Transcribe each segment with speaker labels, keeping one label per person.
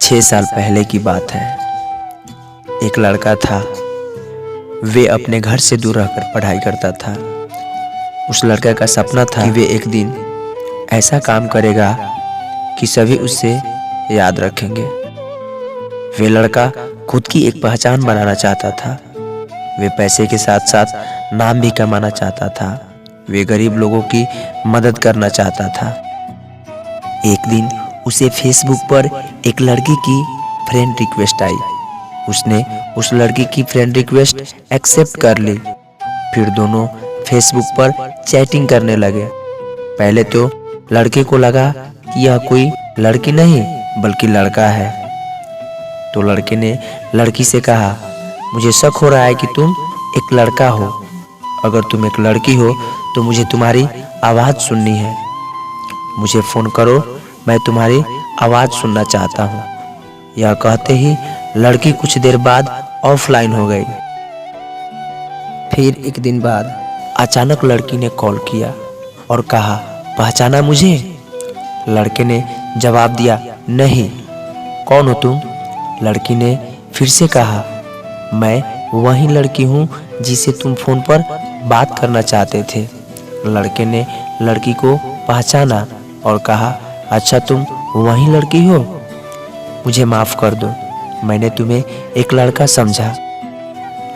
Speaker 1: 6 साल पहले की बात है। एक लड़का था, वे अपने घर से दूर रहकर पढ़ाई करता था। उस लड़के का सपना था कि वे एक दिन ऐसा काम करेगा कि सभी उससे याद रखेंगे। वे लड़का खुद की एक पहचान बनाना चाहता था। वे पैसे के साथ साथ नाम भी कमाना चाहता था। वे गरीब लोगों की मदद करना चाहता था। एक दिन उसे फेसबुक पर एक लड़की की फ्रेंड रिक्वेस्ट आई। उसने उस लड़की की फ्रेंड रिक्वेस्ट एक्सेप्ट कर ली। फिर दोनों फेसबुक पर चैटिंग करने लगे। पहले तो लड़के को लगा कि यह कोई लड़की नहीं बल्कि लड़का है। तो लड़के ने लड़की से कहा, मुझे शक हो रहा है कि तुम एक लड़का हो। अगर तुम एक लड़की हो तो मुझे तुम्हारी आवाज़ सुननी है। मुझे फ़ोन करो, मैं तुम्हारी आवाज़ सुनना चाहता हूँ। यह कहते ही लड़की कुछ देर बाद ऑफलाइन हो गई। फिर एक दिन बाद अचानक लड़की ने कॉल किया और कहा, पहचाना मुझे? लड़के ने जवाब दिया, नहीं। कौन हो तुम? लड़की ने फिर से कहा, मैं वही लड़की हूँ जिसे तुम फ़ोन पर बात करना चाहते थे। लड़के ने लड़की को पहचाना और कहा, अच्छा तुम वही लड़की हो? मुझे माफ़ कर दो, मैंने तुम्हें एक लड़का समझा।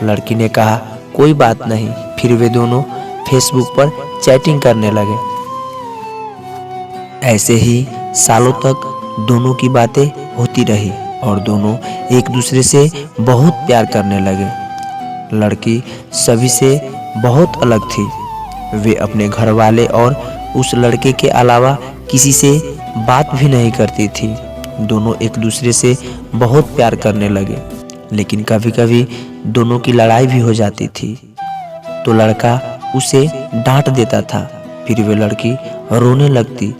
Speaker 1: लड़की ने कहा, कोई बात नहीं। फिर वे दोनों फेसबुक पर चैटिंग करने लगे। ऐसे ही सालों तक दोनों की बातें होती रही और दोनों एक दूसरे से बहुत प्यार करने लगे। लड़की सभी से बहुत अलग थी। वे अपने घर वाले और उस लड़के के अलावा किसी से बात भी नहीं करती थी। दोनों एक दूसरे से बहुत प्यार करने लगे, लेकिन कभी कभी दोनों की लड़ाई भी हो जाती थी। तो लड़का उसे डांट देता था, फिर वे लड़की रोने लगती।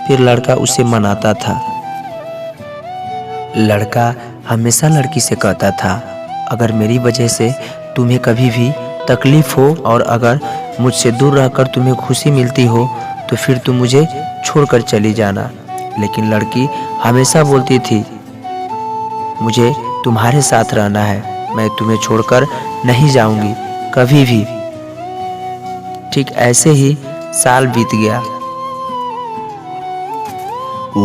Speaker 1: फिर लड़का उसे मनाता था। लड़का हमेशा लड़की से कहता था, अगर मेरी वजह से तुम्हें कभी भी तकलीफ हो और अगर मुझसे दूर रहकर तुम्हें खुशी मिलती हो तो फिर तुम मुझे छोड़कर चली जाना। लेकिन लड़की हमेशा बोलती थी, मुझे तुम्हारे साथ रहना है, मैं तुम्हें छोड़कर नहीं जाऊंगी कभी भी। ठीक ऐसे ही साल बीत गया।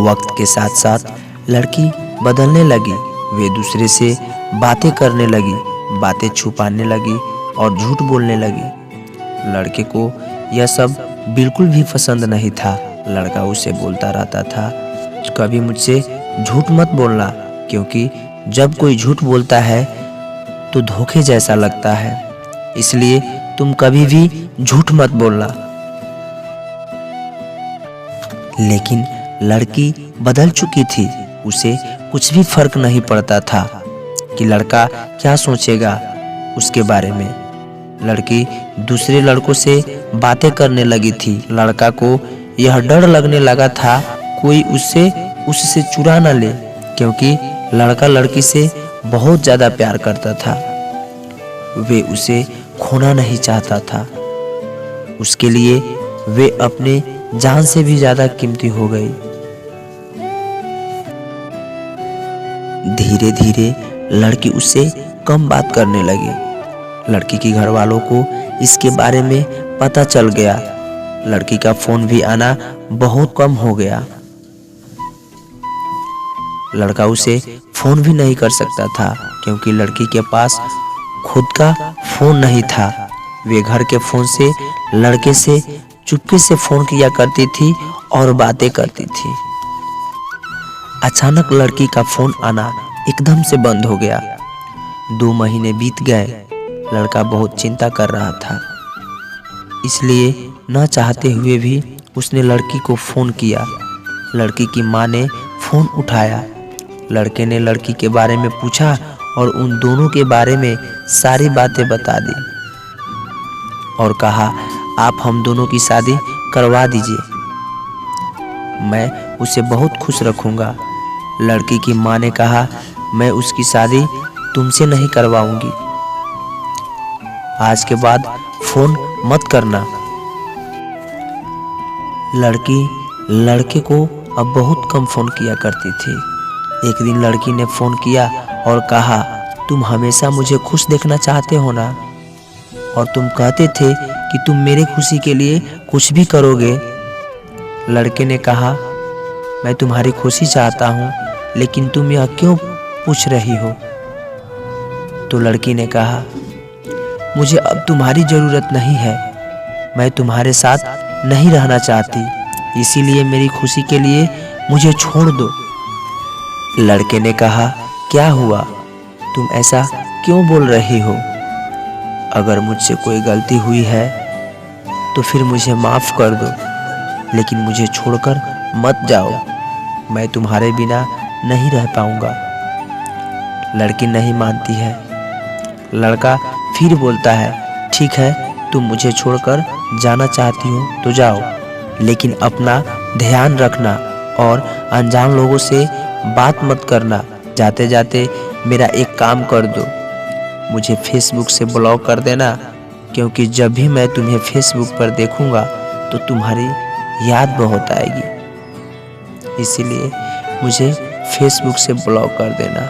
Speaker 1: वक्त के साथ साथ लड़की बदलने लगी। वे दूसरे से बातें करने लगी, बातें छुपाने लगी और झूठ बोलने लगी। लड़के को यह सब बिल्कुल भी पसंद नहीं था। लड़का उसे बोलता रहता था, कभी मुझसे झूठ मत बोलना, क्योंकि जब कोई झूठ बोलता है तो धोखे जैसा लगता है, इसलिए तुम कभी भी झूठ मत बोलना। लेकिन लड़की बदल चुकी थी। उसे कुछ भी फर्क नहीं पड़ता था कि लड़का क्या सोचेगा उसके बारे में। लड़की दूसरे लड़कों से बातें करने लगी थी। लड़का को यह डर लगने लगा था कोई उससे चुरा न ले, क्योंकि लड़का लड़की से बहुत ज़्यादा प्यार करता था। वे उसे खोना नहीं चाहता था। उसके लिए वे अपने जान से भी ज़्यादा कीमती हो गई। धीरे धीरे लड़की उससे कम बात करने लगी। लड़की के घर वालों को इसके बारे में पता चल गया। लड़की का फ़ोन भी आना बहुत कम हो गया। लड़का उसे फ़ोन भी नहीं कर सकता था, क्योंकि लड़की के पास खुद का फ़ोन नहीं था। वे घर के फ़ोन से लड़के से चुपके से फ़ोन किया करती थी और बातें करती थी। अचानक लड़की का फ़ोन आना एकदम से बंद हो गया। 2 महीने बीत गए। लड़का बहुत चिंता कर रहा था, इसलिए न चाहते हुए भी उसने लड़की को फ़ोन किया। लड़की की माँ ने फ़ोन उठाया। लड़के ने लड़की के बारे में पूछा और उन दोनों के बारे में सारी बातें बता दी और कहा, आप हम दोनों की शादी करवा दीजिए, मैं उसे बहुत खुश रखूँगा। लड़की की माँ ने कहा, मैं उसकी शादी तुमसे नहीं करवाऊँगी। आज के बाद फ़ोन मत करना। लड़की लड़के को अब बहुत कम फ़ोन किया करती थी। एक दिन लड़की ने फ़ोन किया और कहा, तुम हमेशा मुझे खुश देखना चाहते हो ना, और तुम कहते थे कि तुम मेरे खुशी के लिए कुछ भी करोगे। लड़के ने कहा, मैं तुम्हारी खुशी चाहता हूँ, लेकिन तुम यह क्यों पूछ रही हो? तो लड़की ने कहा, मुझे अब तुम्हारी ज़रूरत नहीं है, मैं तुम्हारे साथ नहीं रहना चाहती, इसीलिए मेरी खुशी के लिए मुझे छोड़ दो। लड़के ने कहा, क्या हुआ, तुम ऐसा क्यों बोल रही हो? अगर मुझसे कोई गलती हुई है तो फिर मुझे माफ़ कर दो, लेकिन मुझे छोड़कर मत जाओ, मैं तुम्हारे बिना नहीं रह पाऊंगा। लड़की नहीं मानती है। लड़का फिर बोलता है, ठीक है, तुम मुझे छोड़कर जाना चाहती हो तो जाओ, लेकिन अपना ध्यान रखना और अनजान लोगों से बात मत करना। जाते जाते मेरा एक काम कर दो, मुझे फेसबुक से ब्लॉक कर देना, क्योंकि जब भी मैं तुम्हें फेसबुक पर देखूंगा तो तुम्हारी याद बहुत आएगी, इसीलिए मुझे फेसबुक से ब्लॉक कर देना।